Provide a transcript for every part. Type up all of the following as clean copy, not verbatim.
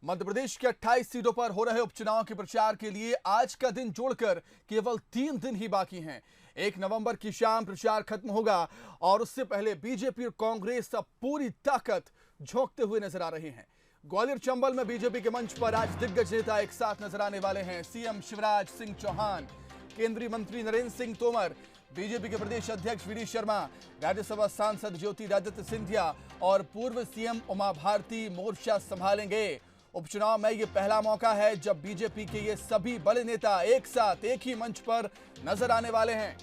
मध्य प्रदेश की 28 सीटों पर हो रहे उपचुनाव के प्रचार के लिए आज का दिन जोड़कर केवल 3 दिन ही बाकी हैं। 1 नवंबर की शाम प्रचार खत्म होगा और उससे पहले बीजेपी और कांग्रेस अब पूरी ताकत झोंकते हुए नजर आ रहे हैं। ग्वालियर चंबल में बीजेपी के मंच पर आज दिग्गज नेता एक साथ नजर आने वाले हैं। सीएम शिवराज सिंह चौहान, केंद्रीय मंत्री नरेंद्र सिंह तोमर, बीजेपी के प्रदेश अध्यक्ष वी डी शर्मा, राज्यसभा सांसद ज्योतिरादित्य सिंधिया और पूर्व सीएम उमा भारती मोर्चा संभालेंगे। उपचुनाव में यह पहला मौका है जब बीजेपी के ये सभी बड़े नेता एक साथ एक ही मंच पर नजर आने वाले हैं।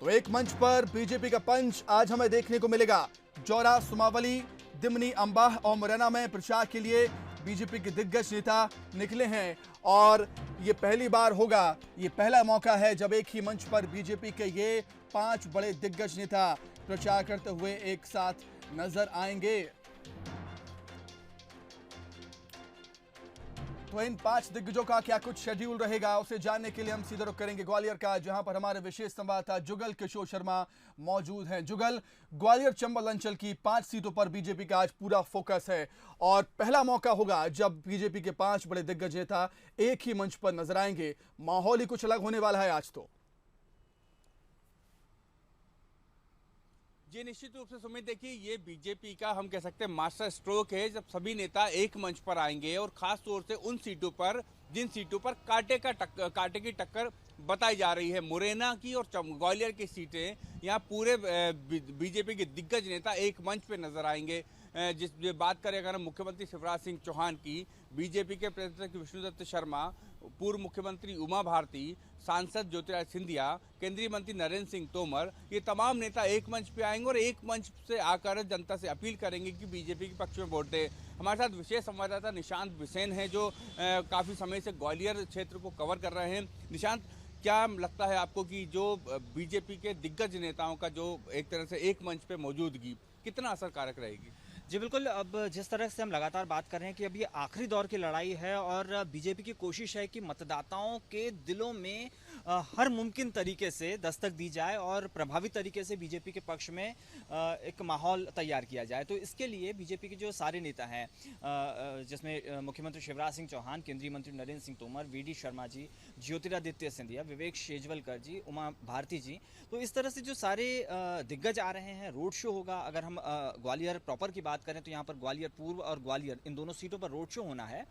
तो एक मंच पर बीजेपी का पंच आज हमें देखने को मिलेगा। जौरा, सुमावली, दिमनी, अंबाह और मुरैना में प्रचार के लिए बीजेपी के दिग्गज नेता निकले हैं और ये पहली बार होगा, ये पहला मौका है जब एक ही मंच पर बीजेपी के ये 5 बड़े दिग्गज नेता प्रचार करते हुए एक साथ नजर आएंगे। तो इन 5 दिग्गजों का क्या कुछ शेड्यूल रहेगा, उसे जानने के लिए हम सीधा रुख करेंगे ग्वालियर का, जहां पर हमारे विशेष संवाददाता जुगल किशोर शर्मा मौजूद हैं। जुगल, ग्वालियर चंबल अंचल की 5 सीटों पर बीजेपी का आज पूरा फोकस है और पहला मौका होगा जब बीजेपी के 5 बड़े दिग्गज नेता एक ही मंच पर नजर आएंगे। माहौल ही कुछ अलग होने वाला है आज। तो जी निश्चित रूप से सुमित, देखिए ये बीजेपी का हम कह सकते हैं मास्टर स्ट्रोक है जब सभी नेता एक मंच पर आएंगे और खास तौर से उन सीटों पर जिन सीटों पर कांटे की टक्कर बताई जा रही है। मुरैना की और ग्वालियर की सीटें, यहाँ पूरे बीजेपी के दिग्गज नेता एक मंच पे नजर आएंगे। जिस बात करें अगर हम मुख्यमंत्री शिवराज सिंह चौहान की, बीजेपी के प्रदेश विष्णुदत्त शर्मा, पूर्व मुख्यमंत्री उमा भारती, सांसद ज्योतिरादित्य सिंधिया, केंद्रीय मंत्री नरेंद्र सिंह तोमर, ये तमाम नेता एक मंच पे आएंगे और एक मंच से आकर जनता से अपील करेंगे कि बीजेपी के पक्ष में वोट दे। हमारे साथ विशेष संवाददाता निशांत बिसेन है जो काफ़ी समय से ग्वालियर क्षेत्र को कवर कर रहे हैं। निशांत, क्या लगता है आपको कि जो बीजेपी के दिग्गज नेताओं का जो एक तरह से एक मंच पे मौजूदगी कितना असरकारक रहेगी? जी बिल्कुल, अब जिस तरह से हम लगातार बात कर रहे हैं कि अब ये आखिरी दौर की लड़ाई है और बीजेपी की कोशिश है कि मतदाताओं के दिलों में हर मुमकिन तरीके से दस्तक दी जाए और प्रभावी तरीके से बीजेपी के पक्ष में एक माहौल तैयार किया जाए। तो इसके लिए बीजेपी के जो सारे नेता हैं, जिसमें मुख्यमंत्री शिवराज सिंह चौहान, केंद्रीय मंत्री नरेंद्र सिंह तोमर, वी डी शर्मा जी, ज्योतिरादित्य सिंधिया, विवेक शेजवलकर जी, उमा भारती जी, तो इस तरह से जो सारे दिग्गज आ रहे हैं, रोड शो होगा। अगर हम ग्वालियर प्रॉपर की बात करें तो यहाँ पर ग्वालियर पूर्व और ग्वालियर इन दोनों सीटों पर रोड शो होना है।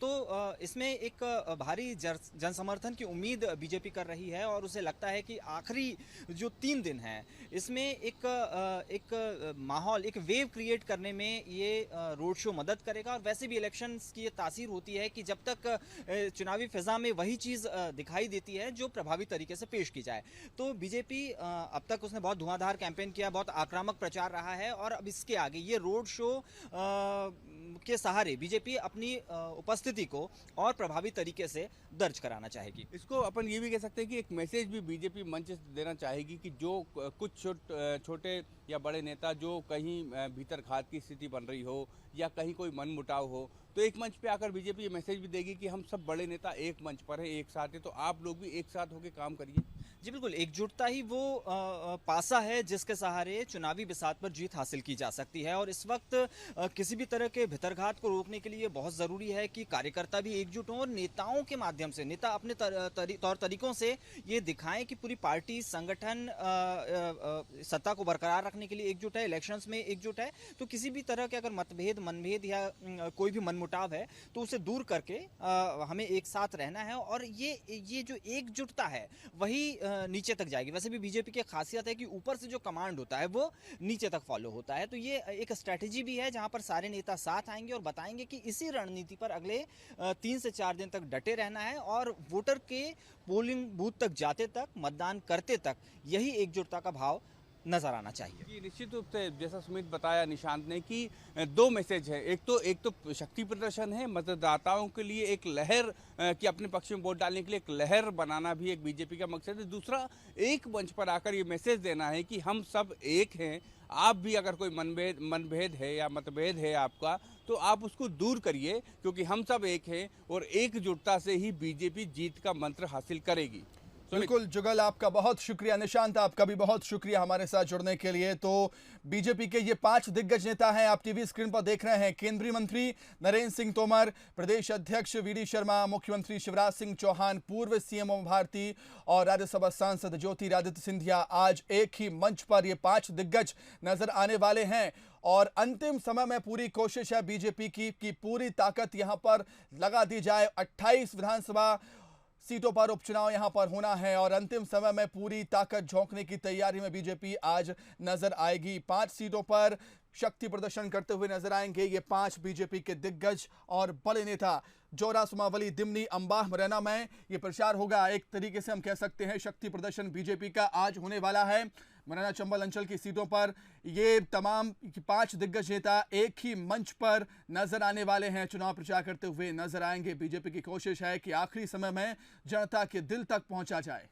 तो इसमें एक भारी जन समर्थन की उम्मीद बीजेपी कर रही है और उसे लगता है कि आखिरी जो 3 दिन हैं इसमें एक माहौल, एक वेव क्रिएट करने में ये रोड शो मदद करेगा। और वैसे भी इलेक्शंस की ये तासीर होती है कि जब तक चुनावी फिजा में वही चीज़ दिखाई देती है जो प्रभावी तरीके से पेश की जाए। तो बीजेपी अब तक उसने बहुत धुआंधार कैंपेन किया, बहुत आक्रामक प्रचार रहा है और अब इसके आगे ये रोड शो के सहारे बीजेपी अपनी उपस्थिति को और प्रभावी तरीके से दर्ज कराना चाहेगी। इसको अपन ये भी कह सकते हैं कि एक मैसेज भी बीजेपी मंच से देना चाहेगी कि जो कुछ छोटे या बड़े नेता जो कहीं भीतर घात की स्थिति बन रही हो या कहीं कोई मनमुटाव हो, तो एक मंच पे आकर बीजेपी ये मैसेज भी देगी कि हम सब बड़े नेता एक मंच पर हैं, एक साथ हैं, तो आप लोग भी एक साथ होकर काम करिए। जी बिल्कुल, एकजुटता ही वो पासा है जिसके सहारे चुनावी बिसात पर जीत हासिल की जा सकती है। और इस वक्त किसी भी तरह के भितरघात को रोकने के लिए बहुत ज़रूरी है कि कार्यकर्ता भी एकजुट हों और नेताओं के माध्यम से नेता अपने तौर तरीकों से ये दिखाएं कि पूरी पार्टी, संगठन सत्ता को बरकरार रखने के लिए एकजुट है, इलेक्शंस में एकजुट है। तो किसी भी तरह के अगर मतभेद, मनभेद या कोई भी मनमुटाव है तो उसे दूर करके हमें एक साथ रहना है और ये जो एकजुटता है वही नीचे तक जाएगी। वैसे भी बीजेपी की खासियत है कि ऊपर से जो कमांड होता है वो नीचे तक फॉलो होता है। तो ये एक स्ट्रेटेजी भी है जहां पर सारे नेता साथ आएंगे और बताएंगे कि इसी रणनीति पर अगले 3 से 4 दिन तक डटे रहना है और वोटर के पोलिंग बूथ तक जाते तक, मतदान करते तक यही एकजुटता का भाव नजर आना चाहिए। जी निश्चित रूप से जैसा सुमित बताया निशांत ने कि 2 मैसेज है। एक तो शक्ति प्रदर्शन है, मतदाताओं के लिए एक लहर कि अपने पक्ष में वोट डालने के लिए एक लहर बनाना भी एक बीजेपी का मकसद है। दूसरा, एक मंच पर आकर ये मैसेज देना है कि हम सब एक हैं। आप भी अगर कोई मनभेद है या मतभेद है आपका, तो आप उसको दूर करिए क्योंकि हम सब एक हैं और एकजुटता से ही बीजेपी जीत का मंत्र हासिल करेगी। बिल्कुल जुगल, आपका बहुत शुक्रिया। निशांत, आपका भी बहुत शुक्रिया हमारे साथ जुड़ने के लिए। तो बीजेपी के ये 5 दिग्गज नेता हैं, आप टीवी स्क्रीन पर देख रहे हैं। केंद्रीय मंत्री नरेंद्र सिंह तोमर, प्रदेश अध्यक्ष वीडी शर्मा, मुख्यमंत्री शिवराज सिंह चौहान, पूर्व सीएम उमा भारती और राज्यसभा सांसद ज्योतिरादित्य सिंधिया। आज एक ही मंच पर ये 5 दिग्गज नजर आने वाले हैं और अंतिम समय में पूरी कोशिश है बीजेपी की कि पूरी ताकत यहां पर लगा दी जाए। 28 विधानसभा सीटों पर उपचुनाव यहां पर होना है और अंतिम समय में पूरी ताकत झोंकने की तैयारी में बीजेपी आज नजर आएगी। 5 सीटों पर शक्ति प्रदर्शन करते हुए नजर आएंगे ये 5 बीजेपी के दिग्गज और बड़े नेता। जोरा, सुमावली, दिमनी, अंबाह, मुरैना में ये प्रचार होगा। एक तरीके से हम कह सकते हैं शक्ति प्रदर्शन बीजेपी का आज होने वाला है। मुरैना, चंबल अंचल की सीटों पर ये तमाम 5 दिग्गज नेता एक ही मंच पर नजर आने वाले हैं, चुनाव प्रचार करते हुए नजर आएंगे। बीजेपी की कोशिश है कि आखिरी समय में जनता के दिल तक पहुंचा जाए।